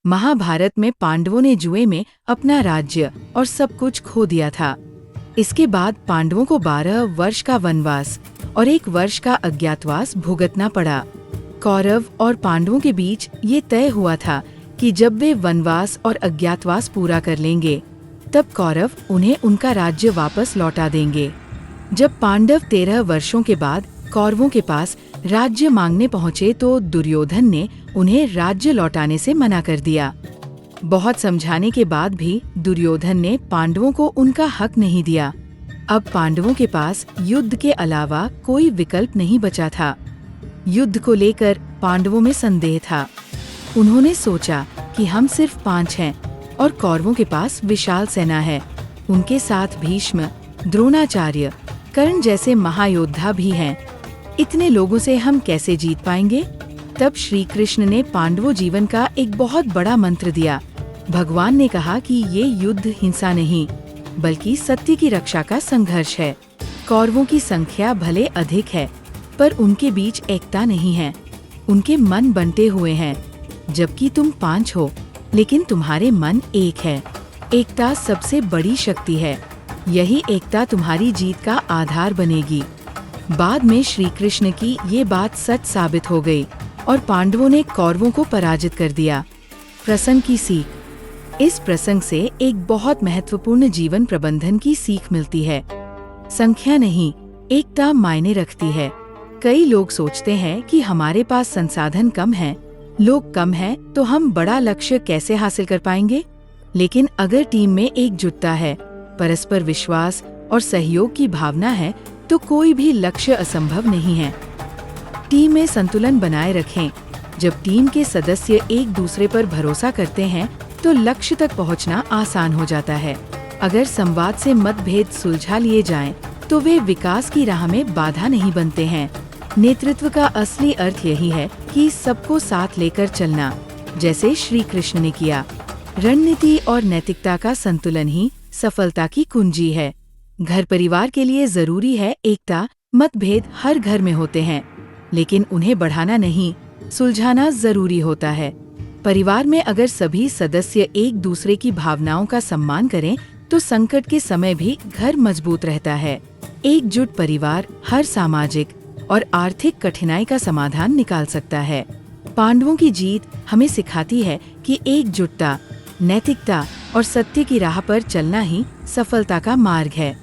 महाभारत में पांडवों ने जुए में अपना राज्य और सब कुछ खो दिया था। इसके बाद पांडवों को 12 वर्ष का वनवास और 1 वर्ष का अज्ञातवास भुगतना पड़ा। कौरव और पांडवों के बीच ये तय हुआ था कि जब वे वनवास और अज्ञातवास पूरा कर लेंगे, तब कौरव उन्हें उनका राज्य वापस लौटा देंगे। जब पांडव 13 वर्षों के बाद कौरवों के पास राज्य मांगने पहुंचे तो दुर्योधन ने उन्हें राज्य लौटाने से मना कर दिया। बहुत समझाने के बाद भी दुर्योधन ने पांडवों को उनका हक नहीं दिया। अब पांडवों के पास युद्ध के अलावा कोई विकल्प नहीं बचा था। युद्ध को लेकर पांडवों में संदेह था। उन्होंने सोचा कि हम सिर्फ 5 हैं और कौरवों के पास विशाल सेना है। उनके साथ भीष्म, द्रोणाचार्य, कर्ण जैसे महायोद्धा भी हैं। इतने लोगों से हम कैसे जीत पाएंगे? तब श्री कृष्ण ने पांडवों जीवन का एक बहुत बड़ा मंत्र दिया। भगवान ने कहा कि ये युद्ध हिंसा नहीं, बल्कि सत्य की रक्षा का संघर्ष है। कौरवों की संख्या भले अधिक है, पर उनके बीच एकता नहीं है। उनके मन बंटे हुए हैं। जबकि तुम 5 हो, लेकिन तुम्हारे मन एक है। एकता सबसे बड़ी शक्ति है। यही एकता तुम्हारी जीत का आधार बनेगी। बाद में श्री कृष्ण की ये बात सच साबित हो गई और पांडवों ने कौरवों को पराजित कर दिया। प्रसंग की सीख। इस प्रसंग से एक बहुत महत्वपूर्ण जीवन प्रबंधन की सीख मिलती है। संख्या नहीं, एकता मायने रखती है। कई लोग सोचते हैं कि हमारे पास संसाधन कम हैं, लोग कम हैं, तो हम बड़ा लक्ष्य कैसे हासिल कर पाएंगे? लेकिन अगर टीम में एकजुटता है, परस्पर विश्वास और सहयोग की भावना है, तो कोई भी लक्ष्य असंभव नहीं है। टीम में संतुलन बनाए रखें। जब टीम के सदस्य एक दूसरे पर भरोसा करते हैं, तो लक्ष्य तक पहुंचना आसान हो जाता है। अगर संवाद से मतभेद सुलझा लिए जाएं, तो वे विकास की राह में बाधा नहीं बनते हैं। नेतृत्व का असली अर्थ यही है कि सबको साथ लेकर चलना, जैसे श्री कृष्ण ने किया। रणनीति और नैतिकता का संतुलन ही सफलता की कुंजी है। घर परिवार के लिए जरूरी है एकता। मतभेद हर घर में होते हैं, लेकिन उन्हें बढ़ाना नहीं, सुलझाना जरूरी होता है। परिवार में अगर सभी सदस्य एक दूसरे की भावनाओं का सम्मान करें, तो संकट के समय भी घर मजबूत रहता है। एकजुट परिवार हर सामाजिक और आर्थिक कठिनाई का समाधान निकाल सकता है। पांडवों की जीत हमें सिखाती है कि एकजुटता, नैतिकता और सत्य की राह पर चलना ही सफलता का मार्ग है।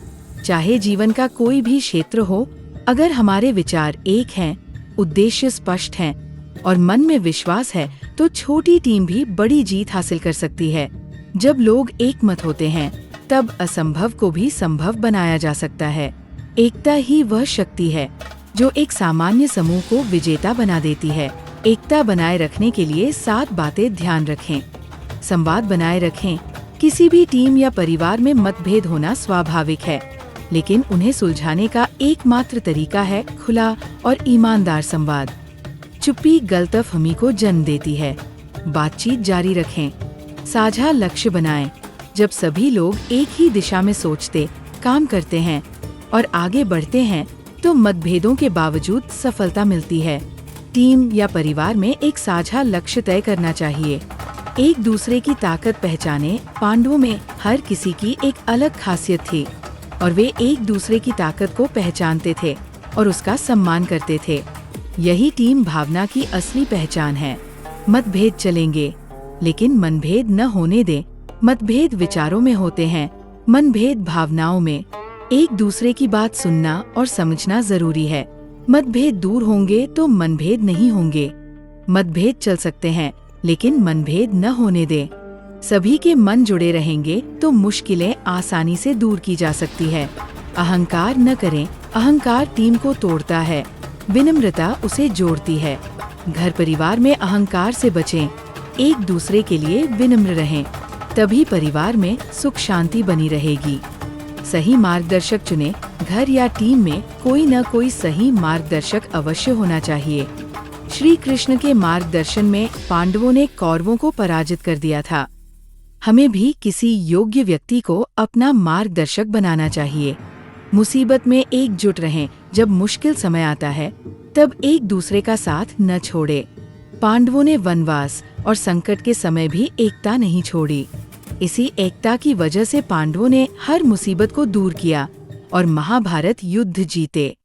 चाहे जीवन का कोई भी क्षेत्र हो, अगर हमारे विचार एक हैं, उद्देश्य स्पष्ट हैं और मन में विश्वास है, तो छोटी टीम भी बड़ी जीत हासिल कर सकती है। जब लोग एक मत होते हैं, तब असंभव को भी संभव बनाया जा सकता है। एकता ही वह शक्ति है जो एक सामान्य समूह को विजेता बना देती है। एकता बनाए रखने के लिए 7 बातें ध्यान रखें। संवाद बनाए रखें। किसी भी टीम या परिवार में मतभेद होना स्वाभाविक है, लेकिन उन्हें सुलझाने का एकमात्र तरीका है खुला और ईमानदार संवाद। चुप्पी गलतफहमी को जन्म देती है। बातचीत जारी रखें। साझा लक्ष्य बनाएं। जब सभी लोग एक ही दिशा में सोचते, काम करते हैं और आगे बढ़ते हैं, तो मतभेदों के बावजूद सफलता मिलती है। टीम या परिवार में एक साझा लक्ष्य तय करना चाहिए। एक दूसरे की ताकत पहचाने। पांडवों में हर किसी की एक अलग खासियत थी और वे एक दूसरे की ताकत को पहचानते थे और उसका सम्मान करते थे। यही टीम भावना की असली पहचान है। मतभेद चलेंगे, लेकिन मनभेद न होने दें। मतभेद विचारों में होते हैं, मनभेद भावनाओं में। एक दूसरे की बात सुनना और समझना जरूरी है। मतभेद दूर होंगे तो मनभेद नहीं होंगे। मतभेद चल सकते हैं, लेकिन मनभेद न होने दें। सभी के मन जुड़े रहेंगे तो मुश्किलें आसानी से दूर की जा सकती है। अहंकार न करें। अहंकार टीम को तोड़ता है, विनम्रता उसे जोड़ती है। घर परिवार में अहंकार से बचें। एक दूसरे के लिए विनम्र रहें, तभी परिवार में सुख शांति बनी रहेगी। सही मार्गदर्शक चुनें। घर या टीम में कोई न कोई सही मार्गदर्शक अवश्य होना चाहिए। श्री कृष्ण के मार्गदर्शन में पांडवों ने कौरवों को पराजित कर दिया था। हमें भी किसी योग्य व्यक्ति को अपना मार्गदर्शक बनाना चाहिए। मुसीबत में एकजुट रहें। जब मुश्किल समय आता है, तब एक दूसरे का साथ न छोड़े। पांडवों ने वनवास और संकट के समय भी एकता नहीं छोड़ी। इसी एकता की वजह से पांडवों ने हर मुसीबत को दूर किया और महाभारत युद्ध जीते।